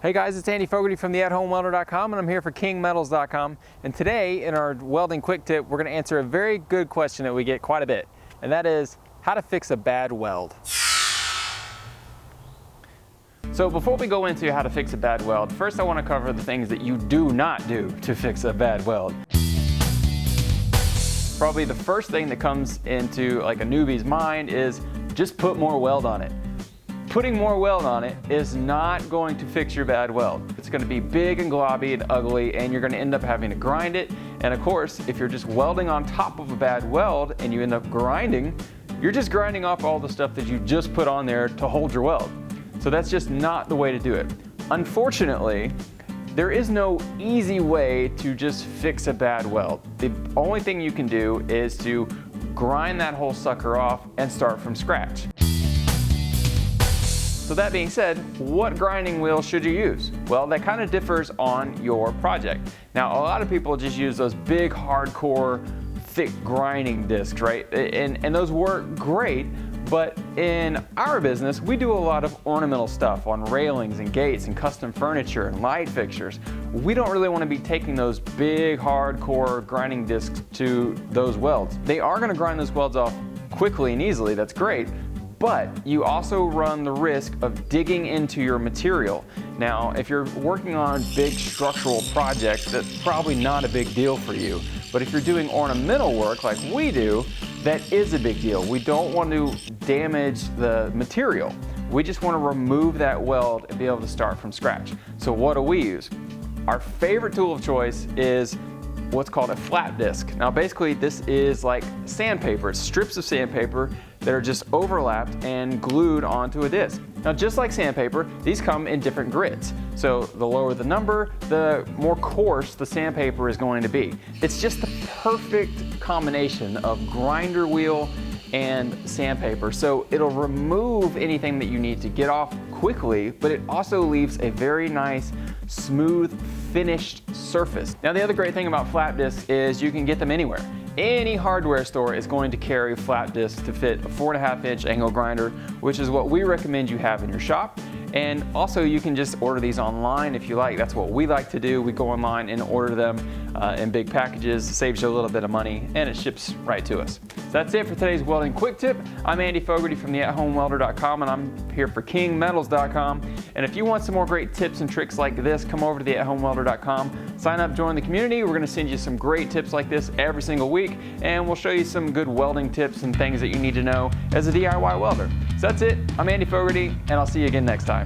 Hey guys, it's Andy Fogarty from the AtHomeWelder.com, and I'm here for KingMetals.com. And today in our welding quick tip, we're going to answer a very good question that we get quite a bit, and that is how to fix a bad weld. So before we go into how to fix a bad weld, first I want to cover the things that you do not do to fix a bad weld. Probably the first thing that comes into like a newbie's mind is just put more weld on it. Putting more weld on it is not going to fix your bad weld. It's going to be big and globby and ugly, and you're going to end up having to grind it. And of course, if you're just welding on top of a bad weld and you end up grinding, you're just grinding off all the stuff that you just put on there to hold your weld. So that's just not the way to do it. Unfortunately, there is no easy way to just fix a bad weld. The only thing you can do is to grind that whole sucker off and start from scratch. So that being said, what grinding wheel should you use? Well, that kind of differs on your project. Now, a lot of people just use those big, hardcore, thick grinding discs, right? And those work great, but in our business, we do a lot of ornamental stuff on railings and gates and custom furniture and light fixtures. We don't really want to be taking those big, hardcore grinding discs to those welds. They are going to grind those welds off quickly and easily, that's great, but you also run the risk of digging into your material. Now, if you're working on big structural projects, that's probably not a big deal for you. But if you're doing ornamental work like we do, that is a big deal. We don't want to damage the material. We just want to remove that weld and be able to start from scratch. So what do we use? Our favorite tool of choice is what's called a flat disc. Now basically this is like sandpaper. It's strips of sandpaper that are just overlapped and glued onto a disc. Now just like sandpaper, these come in different grits. So the lower the number, the more coarse the sandpaper is going to be. It's just the perfect combination of grinder wheel and sandpaper. So it'll remove anything that you need to get off quickly, but it also leaves a very nice, smooth, finished surface. Now the other great thing about flat discs is you can get them anywhere. Any hardware store is going to carry flat discs to fit a 4.5-inch angle grinder, which is what we recommend you have in your shop. And also you can just order these online if you like. That's what we like to do. We go online and order them in big packages. It saves you a little bit of money and it ships right to us. So that's it for today's welding quick tip. I'm Andy Fogarty from the AtHomeWelder.com, and I'm here for KingMetals.com. And if you want some more great tips and tricks like this, come over to the AtHomeWelder.com, sign up, join the community. We're going to send you some great tips like this every single week, and we'll show you some good welding tips and things that you need to know as a DIY welder. So that's it. I'm Andy Fogarty, and I'll see you again next time.